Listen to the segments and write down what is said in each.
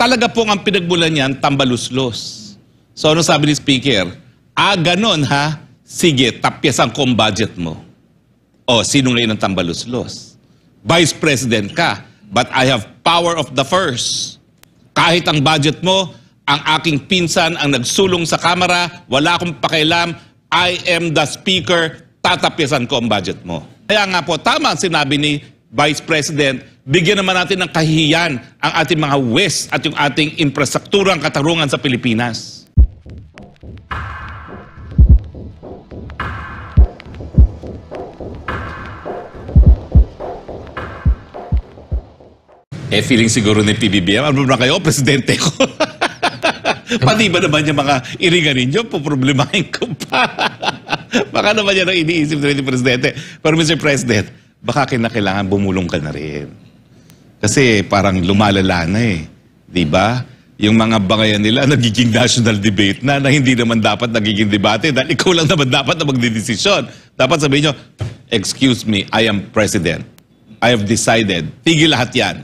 talaga pong ang pinagmulan niyan, tambaluslos. So ano sabi ni Speaker? Ganon ha? Sige, tapyasan ko ang budget mo. O, sino ngayon ang tambaluslos? Vice President ka, but I have power of the first. Kahit ang budget mo, ang aking pinsan ang nagsulong sa Kamara, wala akong pakialam, I am the Speaker, tatapyasan ko ang budget mo. Kaya nga po, tama ang sinabi ni Vice President, bigyan naman natin ng kahihiyan ang ating mga West at yung ating infrastrukturang katarungan sa Pilipinas. Feeling siguro ni PBBM, ano na kayo, presidente ko. Pati ba naman yung mga iringan ninyo, poproblemahin ko pa. Baka naman yan ang iniisip na rin ni Presidente. Pero Mr. President, baka kinakailangan bumulong ka na rin. Kasi parang lumalala na eh. Diba? Yung mga bangayan nila, nagiging national debate na hindi naman dapat nagiging debate dahil ikaw lang naman dapat na magdidesisyon. Dapat sabihin nyo, excuse me, I am President. I have decided. Tigil lahat yan.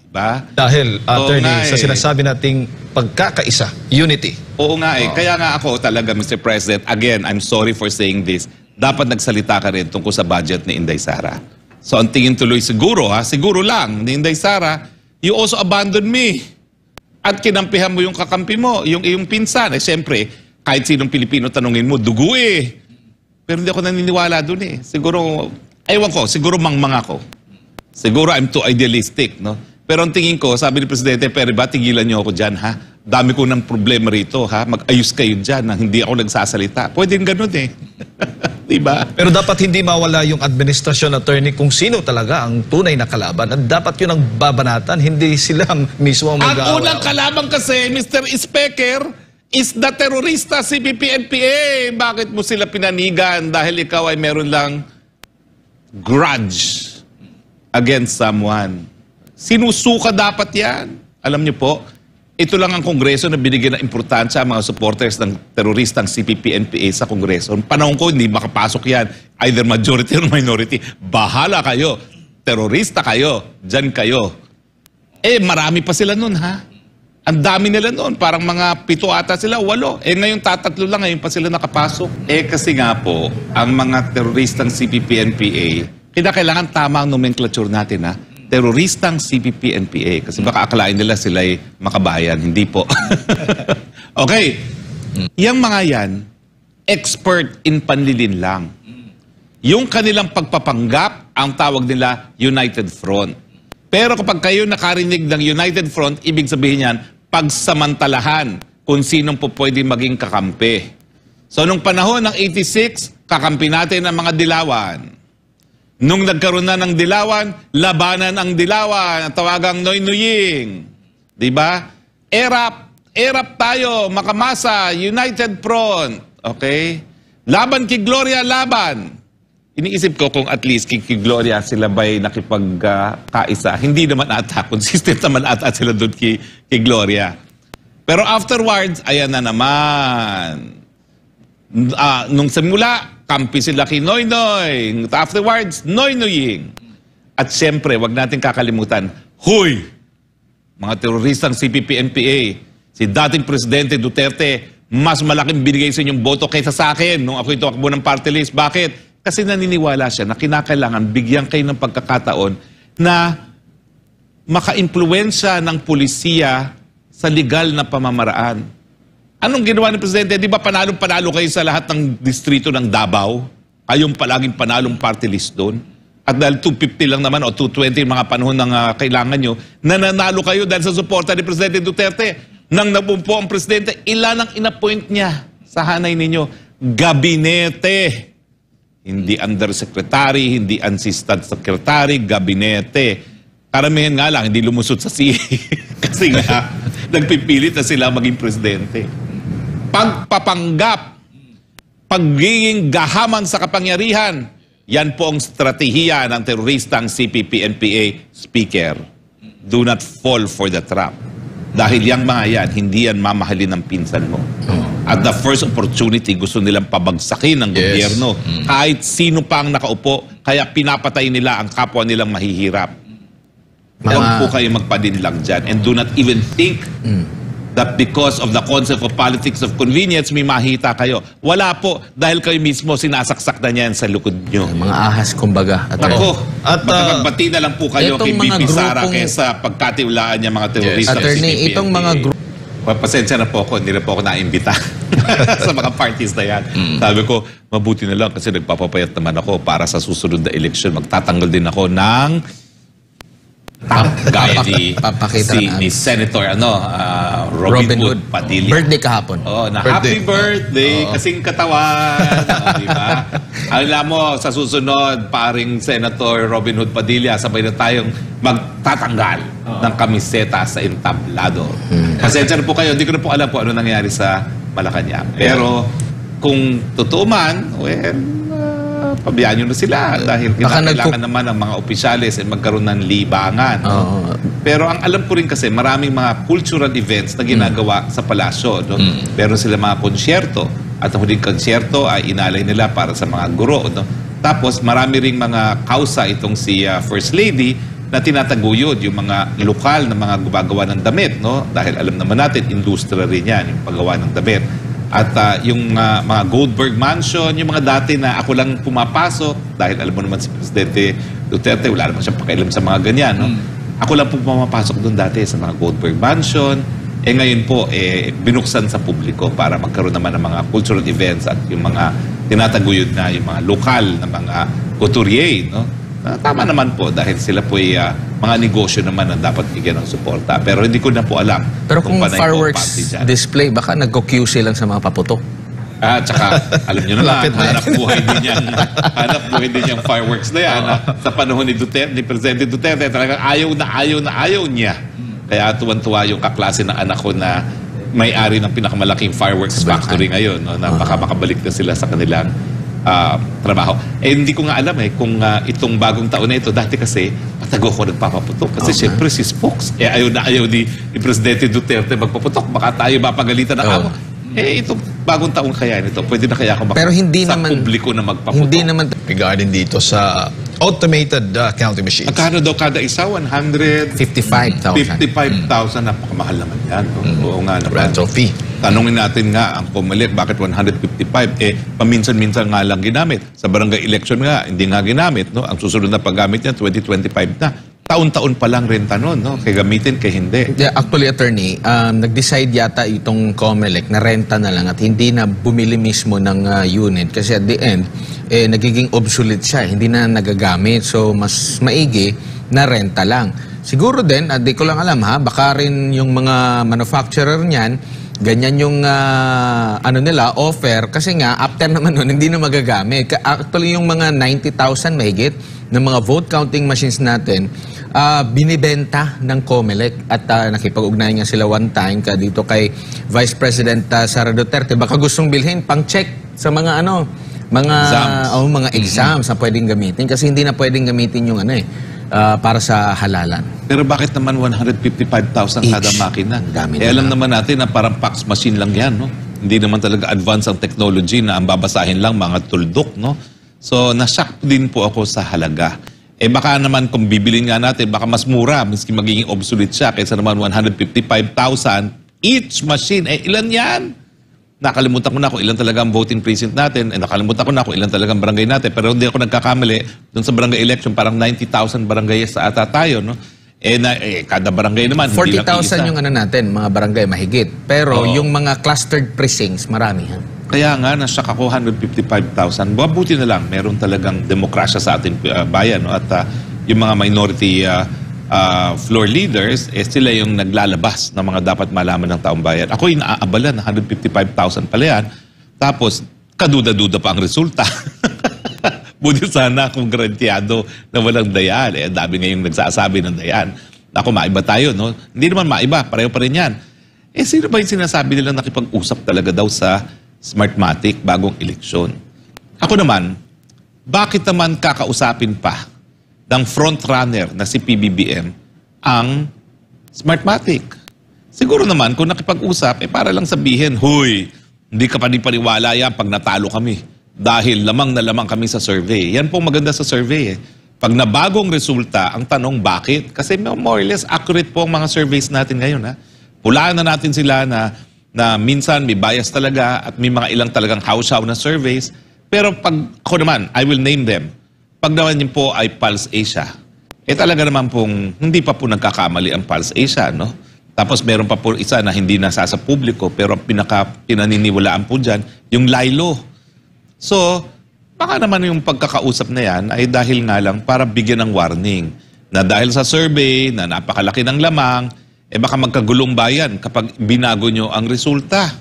Diba? Dahil, attorney, sa sinasabi nating pagkakaisa, unity. Oo nga eh. Kaya nga ako talaga, Mr. President, again, I'm sorry for saying this, dapat nagsalita ka rin tungkol sa budget ni Inday Sara. So ang tingin tuloy siguro, siguro lang, ni Inday Sara, you also abandon me. At kinampihan mo yung kakampi mo, yung iyong pinsan. Siyempre, kahit sinong Pilipino tanungin mo, dugo eh. Pero hindi ako naniniwala dun eh. Siguro, ewan ko, siguro mangmang ako. Siguro I'm too idealistic, no? Pero ang tingin ko, sabi ni Presidente, pero ba tigilan niyo ako dyan, ha? Dami ko ng problema rito, ha? Mag-ayos kayo dyan nang hindi ako nagsasalita. Pwede ganun eh. Diba? Pero dapat hindi mawala yung administrasyon, attorney, kung sino talaga ang tunay na kalaban. At dapat yun ang babanatan, hindi sila mismo ang mag-aawa. Ang unang kalaban kasi, Mr. Speaker, is the terorista CPP-NPA. Bakit mo sila pinanigan dahil ikaw ay meron lang grudge against someone? Sinusuka dapat yan. Alam niyo po, ito lang ang Kongreso na binigyan ng importansya ang mga supporters ng teroristang CPP-NPA sa Kongreso. Ang panahon ko, hindi makapasok yan. Either majority or minority. Bahala kayo. Terorista kayo. Diyan kayo. Marami pa sila nun, ha? Ang dami nila nun. Parang mga 7 ata sila, 8. Ngayon tatatlo lang, ngayon pa sila nakapasok. Kasi nga po, ang mga teroristang CPP-NPA, kailangan tama ang nomenclature natin, ha? Teroristang CPP-NPA. Kasi baka akalain nila sila'y makabayan. Hindi po. Okay. Yang mga yan, expert in panlilin lang. Yung kanilang pagpapanggap, ang tawag nila United Front. Pero kapag kayo nakarinig ng United Front, ibig sabihin yan, pagsamantalahan kung sinong po pwede maging kakampi. So, nung panahon ng 86, kakampi natin ang mga Dilawan. Nung nagkaroon na ng Dilawan, labanan ang Dilawan, tawagang Noy Nuying. Diba? Erap tayo, makamasa, United Front. Okay? Laban kay Gloria, laban. Iniisip ko kung at least kay Gloria sila ba'y nakipagkaisa. Hindi naman ata, consistent naman ata sila doon kay Gloria. Pero afterwards, ayan na naman. Nung simula, kampi sila kay Noy Noy. Afterwards, Noy Noying. At siyempre, wag natin kakalimutan, huy! Mga teroristang CPP-NPA, si dating Presidente Duterte, mas malaking binigay sa inyong boto kaysa sa akin nung ako tumakbo ng party list. Bakit? Kasi naniniwala siya na kinakailangan bigyan kayo ng pagkakataon na maka-impluwensya ng pulisiya sa legal na pamamaraan. Anong ginawa ni Presidente? Di ba panalong-panalo kayo sa lahat ng distrito ng Davao? Kayong palaging panalong party list doon? At dahil 250 lang naman o 220 yung mga panahon ng kailangan nyo, nananalo kayo dahil sa suporta ni Presidente Duterte. Nang nabumpo ang Presidente, ilan ang inappoint niya sa hanay ninyo? Gabinete. Hindi undersecretary, hindi assistant secretary, gabinete. Karamihan nga lang, hindi lumusot sa CA. Kasi nga, nagpipilit na sila maging Presidente. Pagpapanggap, pagiging gahaman sa kapangyarihan, yan po ang strategiya ng teroristang CPP-NPA. Speaker, do not fall for the trap. Dahil yung mga yan, hindi yan mamahalin ng pinsan mo. At the first opportunity, gusto nilang pabagsakin ng gobyerno. Kahit sino pa ang nakaupo, kaya pinapatay nila ang kapwa nilang mahihirap. Huwag po kayo magpadinlang dyan. And do not even think that because of the concept of politics of convenience, may mahita kayo. Wala po, dahil kayo mismo sinasaksak na niyan sa likod nyo. Mga ahas, kumbaga. At Ako, At, matagbati na lang po kayo kay itong mga Bibi Sara grupong- kaysa pagkatiwalaan niya mga terorista. ng Attorney, CPP-NPA. itong mga Pasensya na po ako, hindi na po ako naimbita sa mga parties na yan. Sabi ko, mabuti na lang kasi nagpapapayat naman ako para sa susunod na eleksyon. Magtatanggal din ako ng Papakita na ni Senator Robin Hood Padilla. Birthday kahapon. Oh, na Birthday. happy birthday, kasing katawan. Di ba? Alam mo, sa susunod, paring Senator Robin Hood Padilla, sabay na tayong magtatanggal ng kamiseta sa entablado. Pasensya na po kayo, hindi ko na po alam kung ano nangyari sa Malacanang. Pero kung totoo man, pabayaan nyo na sila dahil kailangan naman ng mga opisyalis ay magkaroon ng libangan. No? Pero ang alam ko rin kasi maraming mga cultural events na ginagawa sa palasyo. No? Meron sila mga konsyerto at ang huling konsyerto ay inalay nila para sa mga guro. No? Tapos marami ring mga kausa itong si First Lady na tinataguyod yung mga lokal na mga gumagawa ng damit. No? Dahil alam naman natin, industriya rin yan, yung paggawa ng damit. At yung mga Goldberg Mansion, yung mga dati na ako lang pumapasok, dahil alam mo naman si Presidente Duterte, wala naman siyang pakialam sa mga ganyan. No? Ako lang po pumapasok doon dati sa mga Goldberg Mansion. Ngayon po, binuksan sa publiko para magkaroon naman ng mga cultural events at yung mga tinataguyod na yung mga lokal na mga couturier. No? Tama naman po dahil sila po ay mga negosyo naman na dapat bigyan ng suporta. Pero hindi ko na po alam. Pero kung panay ko ang fireworks party dyan. display, baka nagko-QC lang sa mga paputok. Tsaka, alam nyo naman, Lapit na. hanap buhay din yung fireworks na yan. Sa panahon ni Duterte, ni Presidente Duterte, talagang ayaw niya. Kaya tuwan-tuwa yung kaklase ng anak ko na may-ari ng pinakamalaking fireworks factory ngayon. No, na baka makabalik na sila sa kanilang trabaho. Hindi ko nga alam kung itong bagong taon na ito, dati kasi patago ko nagpapaputok. Kasi siyempre si Spokes, ayaw ni Presidente Duterte magpaputok. Baka tayo mapagalitan ng amo. Itong bagong taon kaya nito, pwede na kaya ako Pero hindi sa naman- publiko na magpaputok. Hindi naman regarding dito sa automated counting machines. Magkano daw kada isa? 55,000. 55,000. Napakamahal naman yan. No? Oo nga naman. Rental fee. Tanungin natin nga ang Comelec, bakit 155? Paminsan-minsan nga lang ginamit. Sa barangay election nga, hindi nga ginamit. No? Ang susunod na paggamit niya, 2025 na. Taon-taon pa lang renta nun. No? Kaya gamitin, kaya hindi. Yeah, actually, attorney, nag-decide yata itong Comelec na renta na lang at hindi na bumili mismo ng unit. Kasi at the end, nagiging obsolete siya. Hindi na nagagamit. So, mas maigi na renta lang. Siguro din, di ko lang alam baka rin yung mga manufacturer niyan, ganyan yung offer. Kasi nga, after naman nun, hindi na magagamit. Actually, yung mga 90,000 mahigit ng mga vote counting machines natin, binibenta ng Comelec at nakipag-ugnayan nga sila one time dito kay Vice President Sara Duterte. Baka gustong bilhin pang-check sa mga Exams. mga exams na pwedeng gamitin kasi hindi na pwedeng gamitin yung para sa halalan. Pero bakit naman 155,000 kada Each. makina? Dami Alam na. naman natin na parang fax machine lang yan. No? Hindi naman talaga advance ang technology na ang babasahin lang mga tuldok. No? So, nashock din po ako sa halaga. Baka naman kung bibilin nga natin, baka mas mura, miski magiging obsolete siya, kaysa naman 155,000 each machine. Ilan yan? Nakalimutan ko na kung ilan talaga ang voting precinct natin. Nakalimutan ko na kung ilan talaga ang barangay natin. Pero hindi ako nagkakamali. Doon sa barangay election, parang 90,000 barangay sa ata tayo. No? Kada barangay naman, hindi lang 40,000 iisa. yung natin, mga barangay mahigit. Pero yung mga clustered precincts, marami. Kaya nga, nasyak ako 155,000. Mabuti na lang, meron talagang demokrasya sa ating bayan. No? At yung mga minority floor leaders, sila yung naglalabas ng mga dapat malaman ng taong bayan. Ako yung naaabala na 155,000 pala yan. Tapos, kaduda-duda pa ang resulta. Buti sana kung garantiyado na walang dayan. Ang dami ngayong nagsasabi ng dayan. Ako, maiba tayo, no? Hindi naman maiba, pareho pa rin yan. Sino ba yung sinasabi nilang nakipag-usap talaga daw sa Smartmatic bagong eleksyon? Ako naman, bakit naman kakausapin pa ng frontrunner na si PBBM ang Smartmatic? Siguro naman, kung nakipag-usap, para lang sabihin, huy, hindi ka panipaniwala yan pag natalo kami. Dahil lamang na lamang kami sa survey. Yan pong maganda sa survey. Pag nabagong resulta, ang tanong bakit? Kasi more or less accurate po ang mga surveys natin ngayon. Ha? Pulaan na natin sila na minsan may bias talaga at may mga ilang talagang haw-saw na surveys. Pero pag ako naman, I will name them. Pag naman yun po ay Pulse Asia. Talaga naman pong hindi pa po nagkakamali ang Pulse Asia, no? Tapos meron pa po isa na hindi nasa sa publiko pero pinaniniwalaan po dyan, yung Lilo. So, baka naman yung pagkakausap na yan ay dahil nga lang para bigyan ng warning na dahil sa survey na napakalaki ng lamang, baka magkagulong bayan kapag binago nyo ang resulta.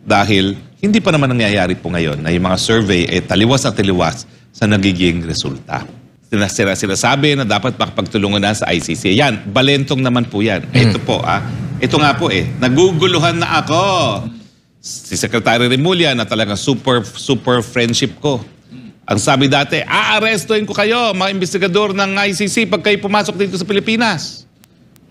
Dahil hindi pa naman nangyayari po ngayon na yung mga survey taliwas na taliwas sa nagiging resulta. Sinasabi na dapat makapagtulungan na sa ICC. Yan, balentong naman po yan. Ito po, ito nga po naguguluhan na ako. Si Secretary Remulla na talagang super friendship ko. Ang sabi dati, aarestuhin ko kayo, mga investigador ng ICC pag kayo pumasok dito sa Pilipinas.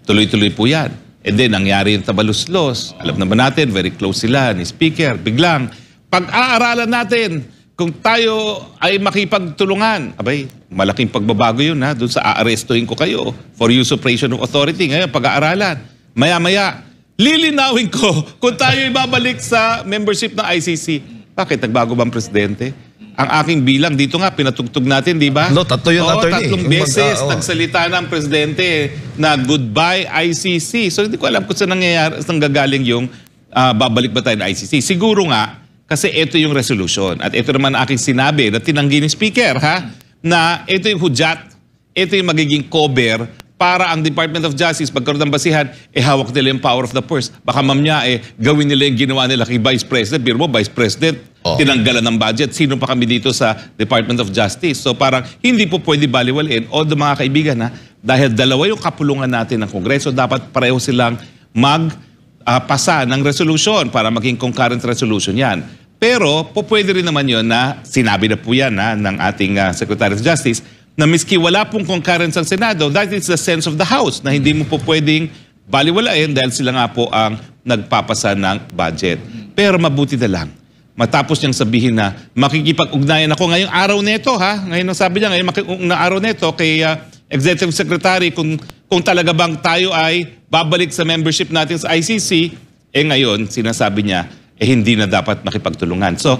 Tuloy-tuloy po yan. And then, nangyari yung tabaluslos. Alam naman natin, very close sila ni Speaker. Biglang, pag-aaralan natin kung tayo ay makipagtulungan. Abay, malaking pagbabago yun doon sa aarestuhin ko kayo for usurpation of authority. Ngayon, pag-aaralan. Maya-maya, lilinawin ko kung tayo ay babalik sa membership ng ICC. Bakit? Nagbago ba ang presidente? Ang aking bilang, dito nga, pinatugtog natin, di ba? No, tatlo yung attorney. 3 beses nagsalita ng presidente na goodbye ICC. So, hindi ko alam kung saan nangyayari, saan gagaling yung babalik ba tayo ng ICC. Siguro nga, kasi ito yung resolution. At ito naman aking sinabi na tinanggi ni Speaker, na ito yung hudyat, ito yung magiging cover para ang Department of Justice, pagkaroon ng basihan, hawak nila yung power of the purse. Baka mamaya, gawin nila yung ginawa nila kay Vice President. Biro mo, Vice President, tinanggalan ng budget. Sino pa kami dito sa Department of Justice? So parang hindi po pwede baliwalain. Although mga kaibigan, dahil dalawa yung kapulungan natin ng Kongreso, dapat pareho silang pasa ng resolution para maging concurrent resolution yan. Pero po pwede rin naman yun na sinabi na po yan ng ating Secretary of Justice na miski wala pong concurrence ang Senado, that is the sense of the House na hindi mo po pwedeng baliwalain dahil sila nga po ang nagpapasa ng budget. Pero mabuti na lang. Matapos niyang sabihin na makikipag-ugnayan ako ngayong araw nito, Ngayon ang sabi niya, ngayong araw nito kay Executive Secretary kung talaga bang tayo ay babalik sa membership natin sa ICC, ngayon sinasabi niya, hindi na dapat makipagtulungan. So,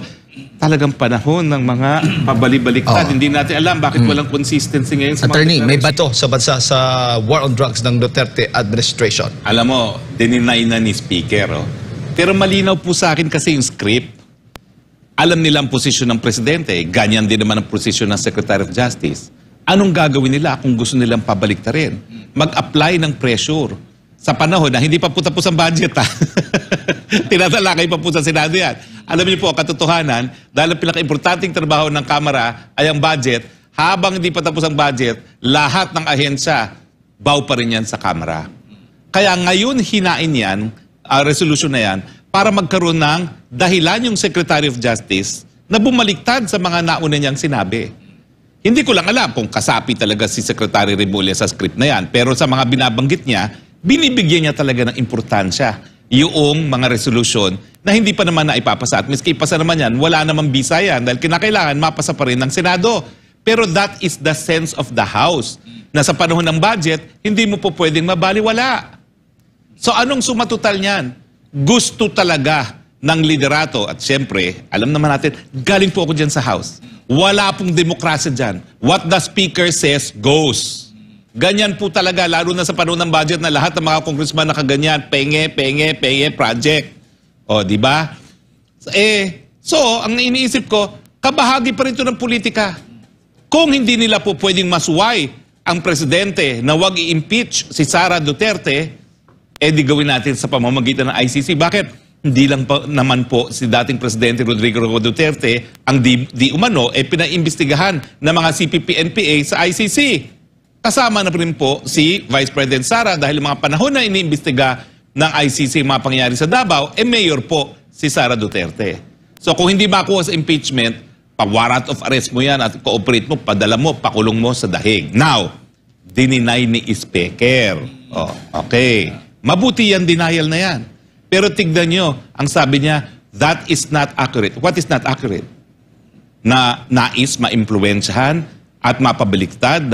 talagang panahon ng mga pabalik-baliktad. Hindi natin alam bakit walang consistency ngayon sa Attorney, May bato sa bansa sa war on drugs ng Duterte administration. Alam mo, dininay na ni Speaker. Pero malinaw po sa akin kasi yung script. Alam nila ang posisyon ng Presidente. Ganyan din naman ang posisyon ng Secretary of Justice. Anong gagawin nila kung gusto nilang pabaliktarin? Mag-apply ng pressure. Sa panahon na hindi pa po tapos ang budget, tinatalakay pa po sa Senado yan. Alam niyo po, katotohanan, dahil ang pinaka-importanting trabaho ng Kamara ay ang budget, habang hindi pa tapos ang budget, lahat ng ahensya, baw pa rin yan sa Kamara. Kaya ngayon hinain yan, resolution na yan, para magkaroon ng dahilan yung Secretary of Justice na bumaliktad sa mga nauna niyang sinabi. Hindi ko lang alam kung kasapi talaga si Secretary Remulla sa script na yan, pero sa mga binabanggit niya, binibigyan niya talaga ng importansya yung mga resolution na hindi pa naman na ipapasa. At miski ipasa naman yan, wala namang bisa yan dahil kinakailangan mapasa pa rin ng Senado. Pero that is the sense of the House. Na sa panahon ng budget, hindi mo po pwedeng mabaliwala. So anong sumatotal niyan? Gusto talaga ng liderato. At syempre, alam naman natin, galing po ako dyan sa House. Wala pong demokrasya dyan. What the Speaker says goes. Ganyan po talaga, lalo na sa panahon ng budget na lahat ng mga congressman nakaganyan, penge, project. O, di ba? So, ang iniisip ko, kabahagi pa rin ito ng politika. Kung hindi nila po pwedeng masuway ang presidente na wag i-impeach si Sara Duterte, di gawin natin sa pamamagitan ng ICC. Bakit? Hindi lang naman po si dating Presidente Rodrigo Duterte ang di umano, pinaimbestigahan ng mga CPP-NPA sa ICC. Kasama na rin po si Vice President Sara dahil mga panahon na iniimbestiga ng ICC mga pangyayari sa Davao, mayor po si Sara Duterte. So kung hindi makuha sa impeachment, pa-warrant of arrest mo yan at cooperate mo, padala mo, pakulong mo sa dahig. Now, dininay ni Speaker. Okay. Mabuti yan, denial na yan. Pero tignan nyo, ang sabi niya, that is not accurate. What is not accurate? Na nais maimpluwensyahan at mapabaliktad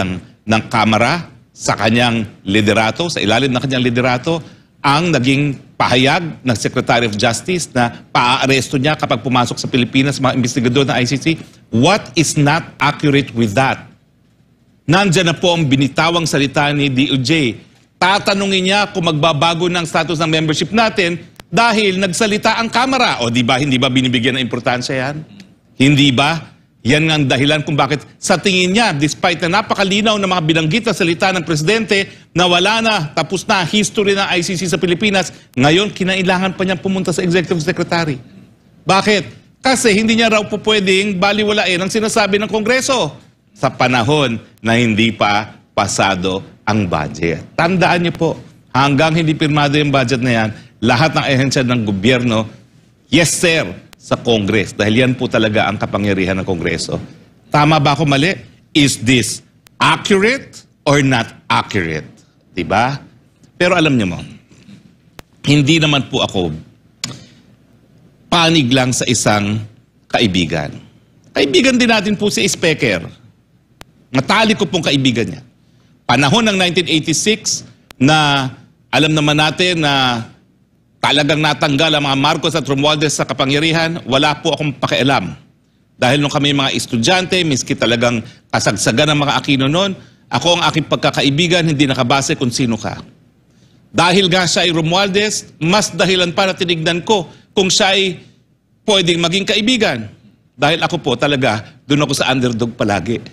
ng Kamara sa kanyang liderato, sa ilalim ng kanyang liderato, ang naging pahayag ng Secretary of Justice na paa-aresto niya kapag pumasok sa Pilipinas mga investigador ng ICC. What is not accurate with that? Nandyan na po ang binitawang salita ni DOJ. Tatanungin niya kung magbabago ng status ng membership natin dahil nagsalita ang Kamara. O di ba, hindi ba binibigyan ng importansya yan? Hindi ba? Yan nga ang dahilan kung bakit sa tingin niya, despite na napakalinaw na mga binanggit na salita ng Presidente na wala na, tapos na history ng ICC sa Pilipinas, ngayon kinailangan pa niya pumunta sa Executive Secretary. Bakit? Kasi hindi niya raw po pwedeng baliwalain ang sinasabi ng Kongreso sa panahon na hindi pa pasado ang budget. Tandaan niyo po, hanggang hindi pirmado yung budget na yan, lahat ng ehensya ng gobyerno, yes sir, sa Congress. Dahil yan po talaga ang kapangyarihan ng Kongreso. Tama ba ako mali? Is this accurate or not accurate? Diba? Pero alam niyo mo, hindi naman po ako panig lang sa isang kaibigan. Kaibigan din natin po si Speaker. Matali ko pong kaibigan niya. Panahon ng 1986 na alam naman natin na talagang natanggal ang mga Marcos at Romualdez sa kapangyarihan, wala po akong pakialam. Dahil nung kami mga estudyante, miski talagang kasagsagan ng mga Aquino noon, ako ang aking pagkakaibigan, hindi nakabase kung sino ka. Dahil nga siya ay Romualdez, mas dahilan pa na tinignan ko kung siya ay pwedeng maging kaibigan. Dahil ako po talaga, doon ako sa underdog palagi.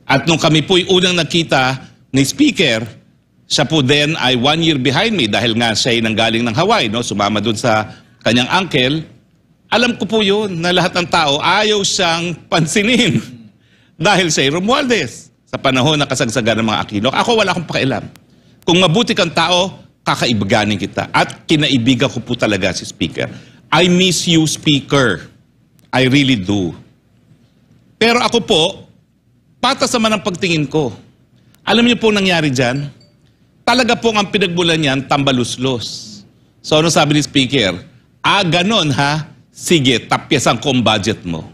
At nung kami po'y unang nakita ni Speaker, siya po din ay 1 year behind me dahil nga siya ay nanggaling ng Hawaii, no? Sumama doon sa kanyang uncle. Alam ko po yun na lahat ng tao ayaw siyang pansinin dahil siya ay Romualdez sa panahon na kasagsagan ng mga Aquino. Ako wala akong pakialam. Kung mabuti kang tao, kakaibiganin kita. At kinaibigan ko po talaga si Speaker. I miss you, Speaker. I really do. Pero ako po, patas naman ang pagtingin ko. Alam niyo po nangyari dyan? Talaga po ang pinagmulan niyan, tambaluslos. So ano sabi ni Speaker? Ganon ha? Sige, tapyasan ko ang budget mo.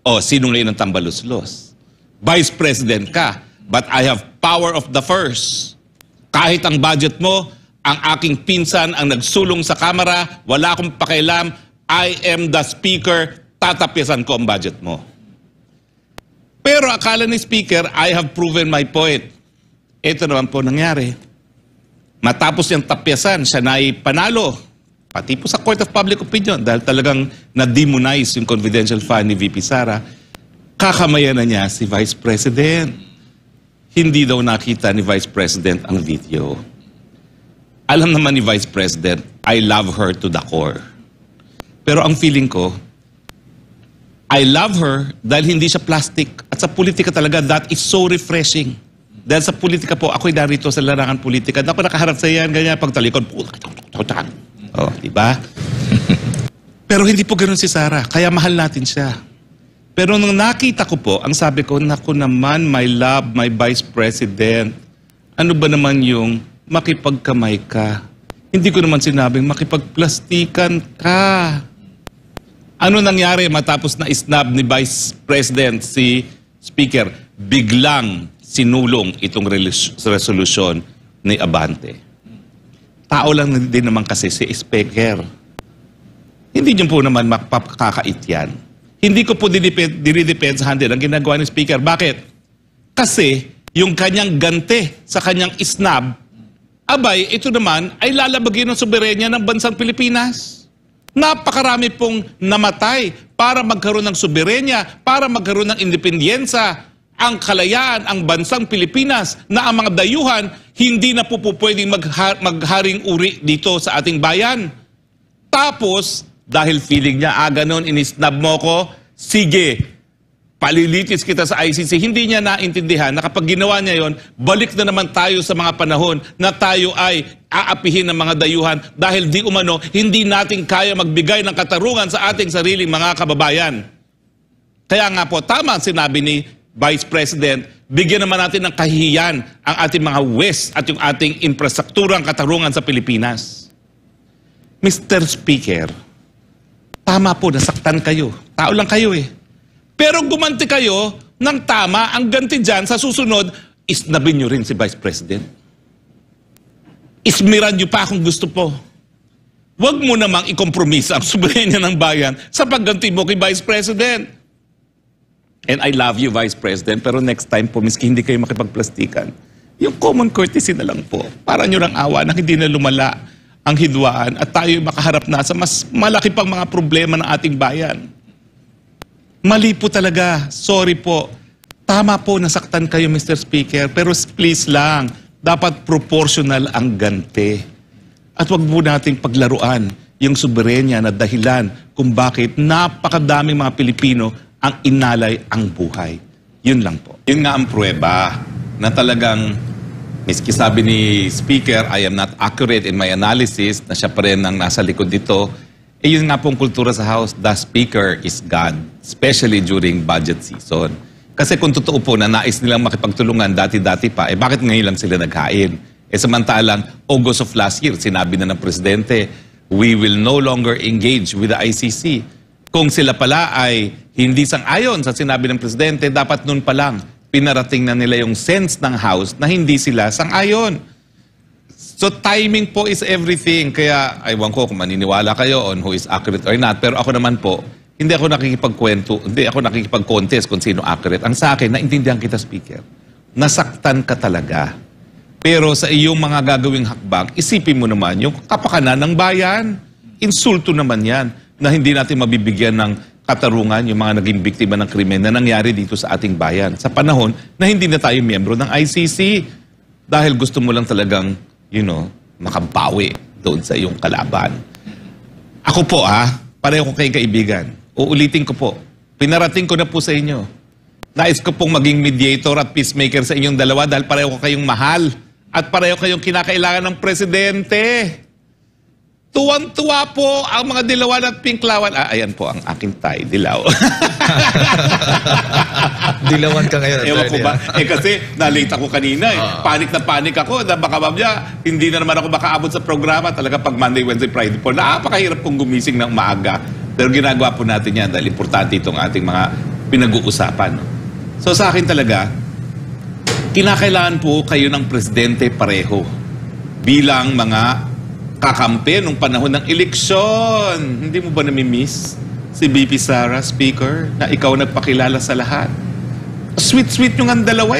O, sino ngayon ang tambaluslos? Vice President ka, but I have power of the first. Kahit ang budget mo, ang aking pinsan ang nagsulong sa Kamara, wala akong pakialam, I am the Speaker, tatapyasan ko ang budget mo. Pero akala ni Speaker, I have proven my point. Ito naman po nangyari. Matapos niyang tapyasan, siya na ay panalo. Pati po sa Court of Public Opinion dahil talagang na-demonize yung confidential fund ni VP Sara. Kakamayan na niya si Vice President. Hindi daw nakita ni Vice President ang video. Alam naman ni Vice President, I love her to the core. Pero ang feeling ko, I love her dahil hindi siya plastic. At sa politika talaga, that is so refreshing. Dahil sa politika po, ako'y narito sa larangan politika. Ako nakaharap sa yan, ganyan, pagtalikod. Oh, di ba? Pero hindi po ganoon si Sara. Kaya mahal natin siya. Pero nung nakita ko po, ang sabi ko, naku naman, my love, my Vice President, ano ba naman yung makipagkamay ka? Hindi ko naman sinabing makipagplastikan ka. Ano nangyari matapos na isnab ni Vice President si Speaker? Biglang sinulong itong resolusyon ni Abante. Tao lang din naman kasi si Speaker. Hindi niyo po naman makakait yan. Hindi ko po dinidepensahan din ang ginagawa ni Speaker. Bakit? Kasi yung kanyang gante sa kanyang isnab, abay, ito naman ay lalabagin ng soberenya ng bansang Pilipinas. Napakarami pong namatay para magkaroon ng soberenya, para magkaroon ng independensa, ang kalayaan, ang bansang Pilipinas, na ang mga dayuhan hindi na po pwedeng magharing uri dito sa ating bayan. Tapos, dahil feeling niya, ganon, inisnab mo ko, sige, palilitis kita sa ICC. Hindi niya naintindihan na kapag ginawa niya yon, balik na naman tayo sa mga panahon na tayo ay aapihin ng mga dayuhan dahil di umano, hindi natin kaya magbigay ng katarungan sa ating sariling mga kababayan. Kaya nga po, tama ang sinabi ni Vice President, bigyan naman natin ng kahihiyan ang ating mga West at yung ating infrastrukturang katarungan sa Pilipinas. Mr. Speaker, tama po, nasaktan kayo. Tao lang kayo eh. Pero gumanti kayo, ng tama. Ang ganti dyan, sa susunod, isnabin nyo rin si Vice President. Ismiran nyo pa kung gusto po. Huwag mo namang ikompromisa ang soberenya ng bayan sa pagganti mo kay Vice President. And I love you, Vice President, pero next time po, miski hindi kayo makipagplastikan, yung common courtesy na lang po. Para nyo lang awa na hindi na lumala ang hidwaan at tayo makaharap na sa mas malaki pang mga problema ng ating bayan. Mali po talaga. Sorry po. Tama po, nasaktan kayo, Mr. Speaker, pero please lang, dapat proportional ang ganti. At wag mo nating paglaruan yung soberenya na dahilan kung bakit napakadaming mga Pilipino ang inalay ang buhay. Yun lang po. Yun nga ang pruweba na talagang, miski sabi ni Speaker, I am not accurate in my analysis, na siya pa rin ang nasa likod dito, yun nga pong kultura sa House, the Speaker is God, especially during budget season. Kasi kung totoo po na nais nilang makipagtulungan dati-dati pa, bakit ngayon lang sila naghain? Samantalang August of last year, sinabi na ng Presidente, we will no longer engage with the ICC. Kung sila pala ay hindi sang-ayon sa sinabi ng Presidente, dapat nun pa lang pinarating na nila yung sense ng House na hindi sila sang-ayon. So timing po is everything. Kaya, aywan ko kung maniniwala kayo on who is accurate or not. Pero ako naman po, hindi ako nakikipagkwento, hindi ako nakikipag-contest kung sino accurate. Ang sa akin, naintindihan kita, Speaker. Nasaktan ka talaga. Pero sa iyong mga gagawing hakbang, isipin mo naman yung kapakanan ng bayan. Insulto naman yan na hindi natin mabibigyan ng katarungan yung mga naging biktima ng krimen na nangyari dito sa ating bayan. Sa panahon na hindi na tayo miyembro ng ICC. Dahil gusto mo lang talagang, makabawi doon sa iyong kalaban. Ako po pareho ko kayong kaibigan. Uulitin ko po. Pinarating ko na po sa inyo. Nais ko pong maging mediator at peacemaker sa inyong dalawa dahil pareho ko kayong mahal at pareho kayong kinakailangan ng Presidente. Tuwang-tuwa po ang mga dilawan at pinklawan. Ayan po ang aking tie, dilaw. Dilawan ka ngayon. Ewan ko ba? Kasi nalate ako kanina. Panik na panik ako. Na baka mamaya, hindi na naman ako makaabot sa programa. Talaga pag Monday, Wednesday, Friday po, napakahirap pong gumising ng maaga. Pero ginagawa po natin yan dahil importante itong ating mga pinag-uusapan. No? So sa akin talaga, kinakailangan po kayo ng Presidente pareho bilang mga kakampi nung panahon ng eleksyon. Hindi mo ba namimiss si BP Sara, Speaker, na ikaw nagpakilala sa lahat? Sweet-sweet yung ang dalawa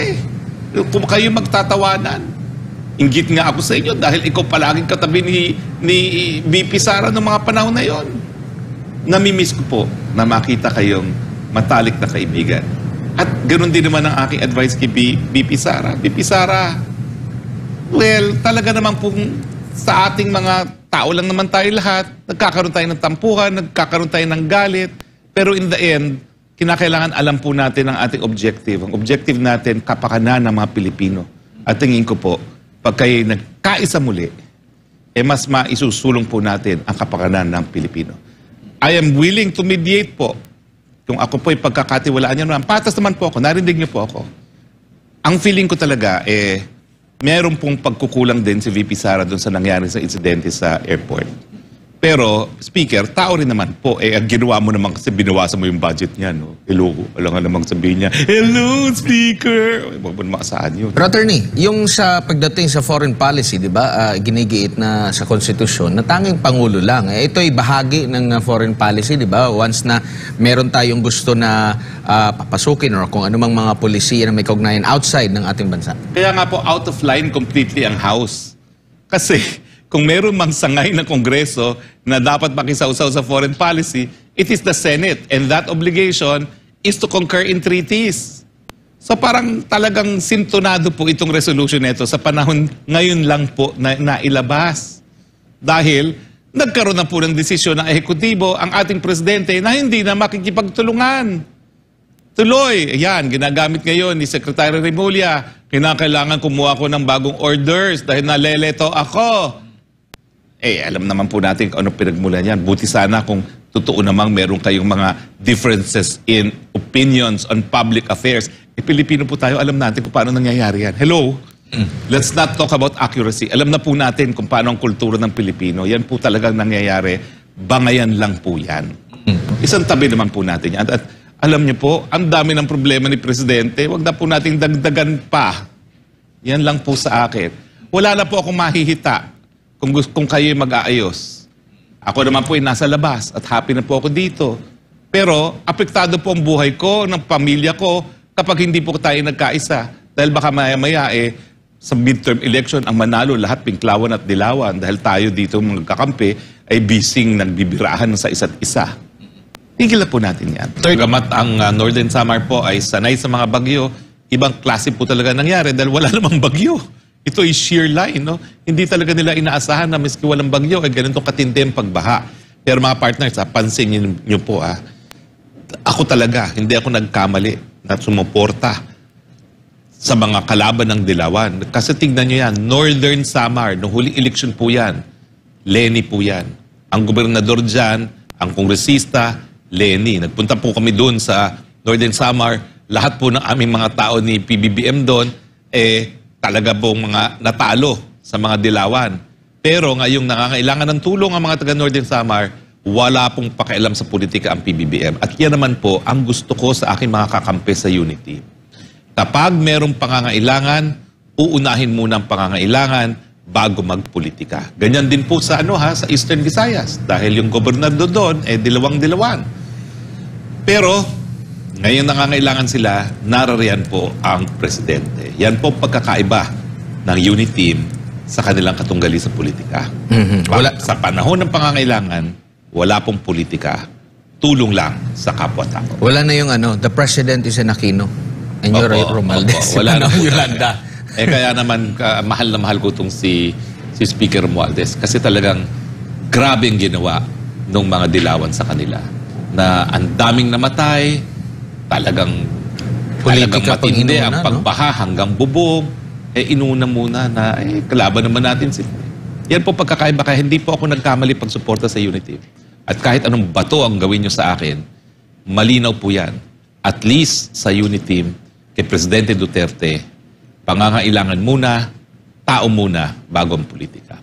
Kung kayo magtatawanan. Inggit nga ako sa inyo dahil ikaw palaging katabi ni BP Sara noong mga panahon na yon. Namimiss ko po na makita kayong matalik na kaibigan. At ganoon din naman ang aking advice kay BP Sara. BP Sara, well, talaga naman pong sa ating mga tao lang naman tayo lahat. Nagkakaroon tayo ng tampuhan, nagkakaroon tayo ng galit. Pero in the end, kinakailangan alam po natin ang ating objective. Ang objective natin, kapakanan ng mga Pilipino. At tingin ko po, pag kayo nagkaisa muli, mas maisusulong po natin ang kapakanan ng Pilipino. I am willing to mediate po. Kung ako po ay pagkakatiwalaan niyo naman, patas naman po ako, narinig niyo po ako. Ang feeling ko talaga, meron pong pagkukulang din si VP Sara doon sa nangyari sa insidente sa airport. Pero, Speaker, tao rin naman po. Ang ginawa mo naman kasi binawasan mo yung budget niya, no? Hello, alam nga namang sabihin niya, hello, Speaker! Huwag mo naman saan yun. Pero attorney, yung sa pagdating sa foreign policy, di ba, ginigiit na sa konstitusyon, na tanging Pangulo lang. Ito'y bahagi ng foreign policy, di ba? Once na meron tayong gusto na papasukin or kung anumang mga polisiya na may kaugnayan outside ng ating bansa. Kaya nga po, out of line completely ang House. Kasi, kung meron mang sangay ng Kongreso na dapat makisausaw sa foreign policy, it is the Senate. And that obligation is to concur in treaties. So parang talagang sintonado po itong resolution nito sa panahon ngayon lang po na nailabas. Dahil nagkaroon na po ng desisyon ng ehekutibo ang ating Presidente na hindi na makikipagtulungan. Tuloy, yan, ginagamit ngayon ni Secretary Remulla. Kinakailangan kumuha ko ng bagong orders dahil naleleto ako. Alam naman po natin kung ano pinagmulan yan. Buti sana kung totoo namang meron kayong mga differences in opinions on public affairs. Pilipino po tayo, alam natin kung paano nangyayari yan. Hello? Let's not talk about accuracy. Alam na po natin kung paano ang kultura ng Pilipino. Yan po talagang nangyayari. Bangayan lang po yan. Isang tabi naman po natin yan. At Alam niyo po, ang dami ng problema ni Presidente. Huwag na po nating dagdagan pa. Yan lang po sa akin. Wala na po akong mahihita kung kayo'y mag-aayos. Ako naman po ay nasa labas at happy na po ako dito. Pero apektado po ang buhay ko, ng pamilya ko, kapag hindi po tayo nagkaisa. Dahil baka maya-maya sa midterm election, ang manalo lahat pinklawan at dilawan. Dahil tayo dito mga kakampi ay bising nagbibirahan sa isa't isa. Tigil na po natin yan. Gamat ang Northern Samar po ay sanay sa mga bagyo, ibang klase po talaga nangyari dahil wala namang bagyo. Ito ay sheer line, no? Hindi talaga nila inaasahan na miski walang bagyo, ay ganito katindi ang pagbaha. Pero mga partners, pansin niyo po, ako talaga, hindi ako nagkamali na sumuporta sa mga kalaban ng Dilawan. Kasi tignan niyo yan, Northern Samar, noong huling eleksyon po yan, Leni po yan. Ang gobernador dyan, ang kongresista, Leni. Nagpunta po kami doon sa Northern Samar. Lahat po ng aming mga tao ni PBBM doon, talaga pong mga natalo sa mga Dilawan. Pero ngayong nangangailangan ng tulong ang mga taga Northern Samar, wala pong pakialam sa politika ang PBBM. At yan naman po ang gusto ko sa aking mga kakampi sa Unity. Kapag merong pangangailangan, uunahin muna ang pangangailangan bago magpolitika. Ganyan din po sa sa Eastern Visayas. Dahil yung gobernador doon, dilawang-dilawan. Pero, ngayon nangangailangan sila, narariyan po ang presidente. Yan po pagkakaiba ng Unity Team sa kanilang katunggali sa politika. Sa panahon ng pangangailangan, wala pong politika. Tulong lang sa kapwa-tao. Wala na yung the president is an Aquino. And you're Romualdez. Wala na po Yolanda. kaya naman, mahal na mahal ko itong si Speaker Romualdez. Kasi talagang grabe ang ginawa ng mga Dilawan sa kanila. Na ang daming namatay, talagang matindi ang pagbaha hanggang bubong. Inuna muna na, kalaban naman natin sila. Yan po pagkakaiba, kaya hindi po ako nagkamali pagsuporta sa Unity. At kahit anong bato ang gawin nyo sa akin, malinaw po yan. At least sa Unity, kay Presidente Duterte, pangangailangan muna, tao muna, bago ang politika.